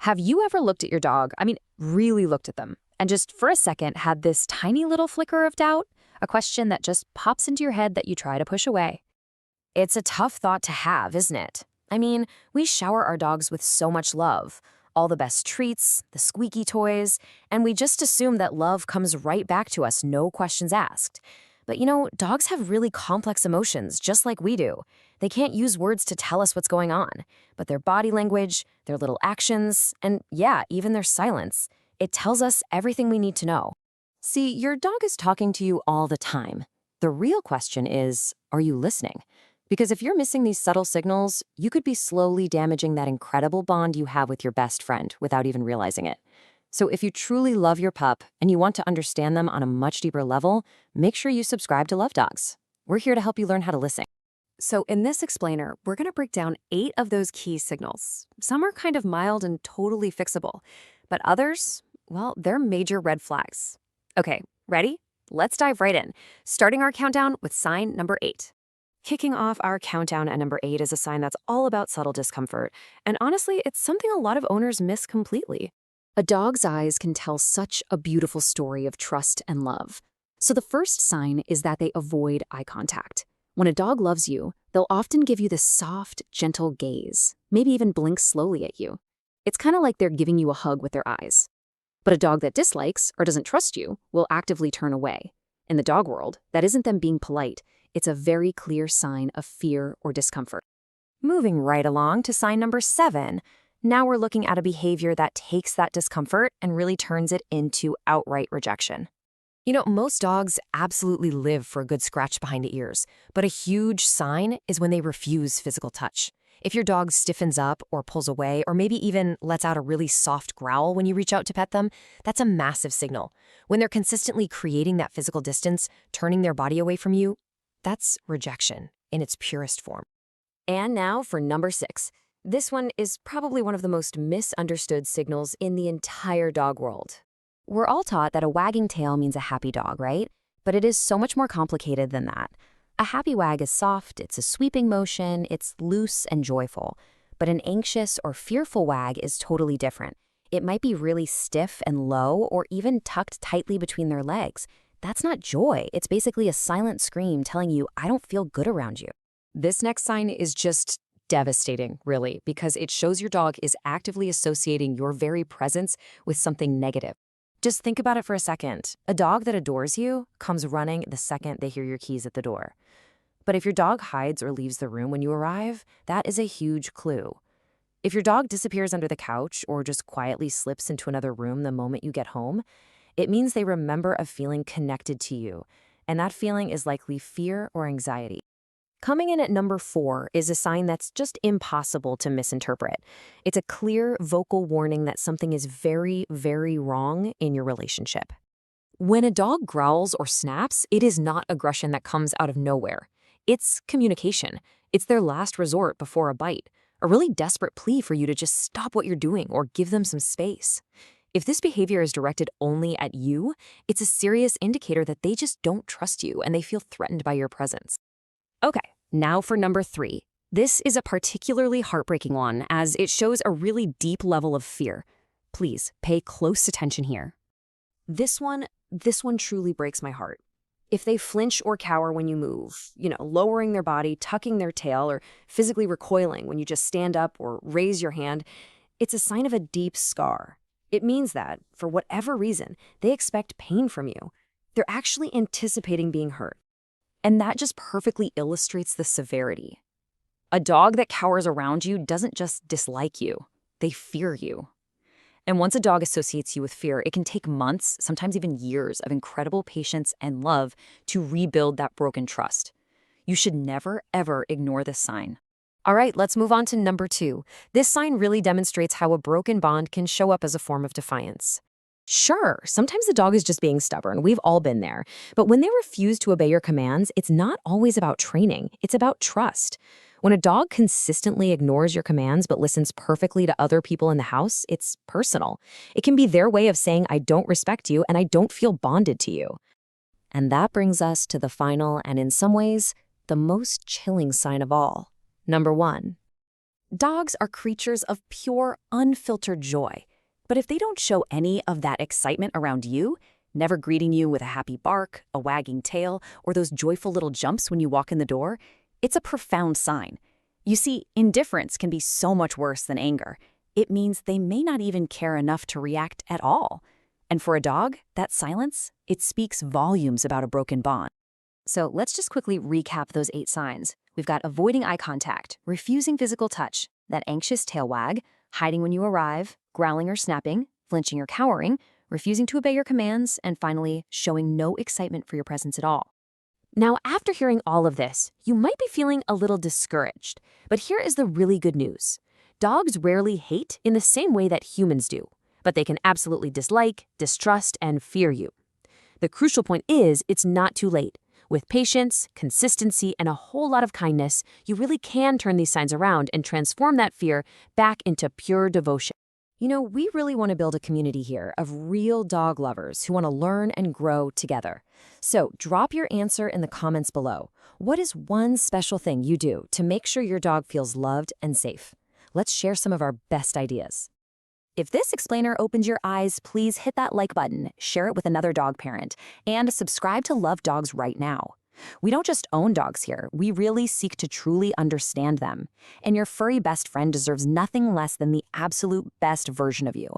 Have you ever looked at your dog, really looked at them, and just for a second had this tiny little flicker of doubt? A question that just pops into your head that you try to push away. It's a tough thought to have, isn't it? We shower our dogs with so much love, all the best treats, the squeaky toys, and we just assume that love comes right back to us, no questions asked. But dogs have really complex emotions, just like we do. They can't use words to tell us what's going on, but their body language, their little actions, and yeah, even their silence, it tells us everything we need to know. See, your dog is talking to you all the time. The real question is, are you listening? Because if you're missing these subtle signals, you could be slowly damaging that incredible bond you have with your best friend without even realizing it. So if you truly love your pup and you want to understand them on a much deeper level, make sure you subscribe to Love Dogs. We're here to help you learn how to listen. So in this explainer, we're going to break down 8 of those key signals. Some are kind of mild and totally fixable, but others, well, they're major red flags. Okay, ready? Let's dive right in, starting our countdown with sign number 8. Kicking off our countdown at number 8 is a sign that's all about subtle discomfort, and honestly, it's something a lot of owners miss completely. A dog's eyes can tell such a beautiful story of trust and love. So the first sign is that they avoid eye contact. When a dog loves you, they'll often give you this soft, gentle gaze, maybe even blink slowly at you. It's kind of like they're giving you a hug with their eyes. But a dog that dislikes or doesn't trust you will actively turn away. In the dog world, that isn't them being polite. It's a very clear sign of fear or discomfort. Moving right along to sign number 7. Now we're looking at a behavior that takes that discomfort and really turns it into outright rejection. Most dogs absolutely live for a good scratch behind the ears, but a huge sign is when they refuse physical touch. If your dog stiffens up or pulls away or maybe even lets out a really soft growl when you reach out to pet them, that's a massive signal. When they're consistently creating that physical distance, turning their body away from you, that's rejection in its purest form. And now for number 6. This one is probably one of the most misunderstood signals in the entire dog world. We're all taught that a wagging tail means a happy dog, right? But it is so much more complicated than that. A happy wag is soft, it's a sweeping motion, it's loose and joyful. But an anxious or fearful wag is totally different. It might be really stiff and low or even tucked tightly between their legs. That's not joy. It's basically a silent scream telling you, I don't feel good around you. This next sign is just devastating, really, because it shows your dog is actively associating your very presence with something negative. Just think about it for a second. A dog that adores you comes running the second they hear your keys at the door. But if your dog hides or leaves the room when you arrive, that is a huge clue. If your dog disappears under the couch or just quietly slips into another room the moment you get home, it means they remember a feeling connected to you, and that feeling is likely fear or anxiety. Coming in at number 4 is a sign that's just impossible to misinterpret. It's a clear vocal warning that something is very, very wrong in your relationship. When a dog growls or snaps, it is not aggression that comes out of nowhere. It's communication. It's their last resort before a bite, a really desperate plea for you to just stop what you're doing or give them some space. If this behavior is directed only at you, it's a serious indicator that they just don't trust you and they feel threatened by your presence. Okay, now for number 3. This is a particularly heartbreaking one as it shows a really deep level of fear. Please pay close attention here. This one truly breaks my heart. If they flinch or cower when you move, lowering their body, tucking their tail, or physically recoiling when you just stand up or raise your hand, it's a sign of a deep scar. It means that, for whatever reason, they expect pain from you. They're actually anticipating being hurt. And that just perfectly illustrates the severity. A dog that cowers around you doesn't just dislike you, they fear you. And once a dog associates you with fear, it can take months, sometimes even years of incredible patience and love to rebuild that broken trust. You should never, ever ignore this sign. All right, let's move on to number 2. This sign really demonstrates how a broken bond can show up as a form of defiance. Sure, sometimes the dog is just being stubborn. We've all been there. But when they refuse to obey your commands, it's not always about training. It's about trust. When a dog consistently ignores your commands but listens perfectly to other people in the house, it's personal. It can be their way of saying, I don't respect you and I don't feel bonded to you. And that brings us to the final and in some ways, the most chilling sign of all. Number 1. Dogs are creatures of pure, unfiltered joy. But if they don't show any of that excitement around you, never greeting you with a happy bark, a wagging tail, or those joyful little jumps when you walk in the door, it's a profound sign. You see, indifference can be so much worse than anger. It means they may not even care enough to react at all. And for a dog, that silence, it speaks volumes about a broken bond. So let's just quickly recap those 8 signs. We've got avoiding eye contact, refusing physical touch, that anxious tail wag, hiding when you arrive, growling or snapping, flinching or cowering, refusing to obey your commands, and finally, showing no excitement for your presence at all. Now, after hearing all of this, you might be feeling a little discouraged. But here is the really good news. Dogs rarely hate in the same way that humans do, but they can absolutely dislike, distrust, and fear you. The crucial point is it's not too late. With patience, consistency, and a whole lot of kindness, you really can turn these signs around and transform that fear back into pure devotion. You know, we really want to build a community here of real dog lovers who want to learn and grow together. So drop your answer in the comments below. What is one special thing you do to make sure your dog feels loved and safe? Let's share some of our best ideas. If this explainer opened your eyes, please hit that like button, share it with another dog parent, and subscribe to Love Dogs right now. We don't just own dogs here, we really seek to truly understand them. And your furry best friend deserves nothing less than the absolute best version of you.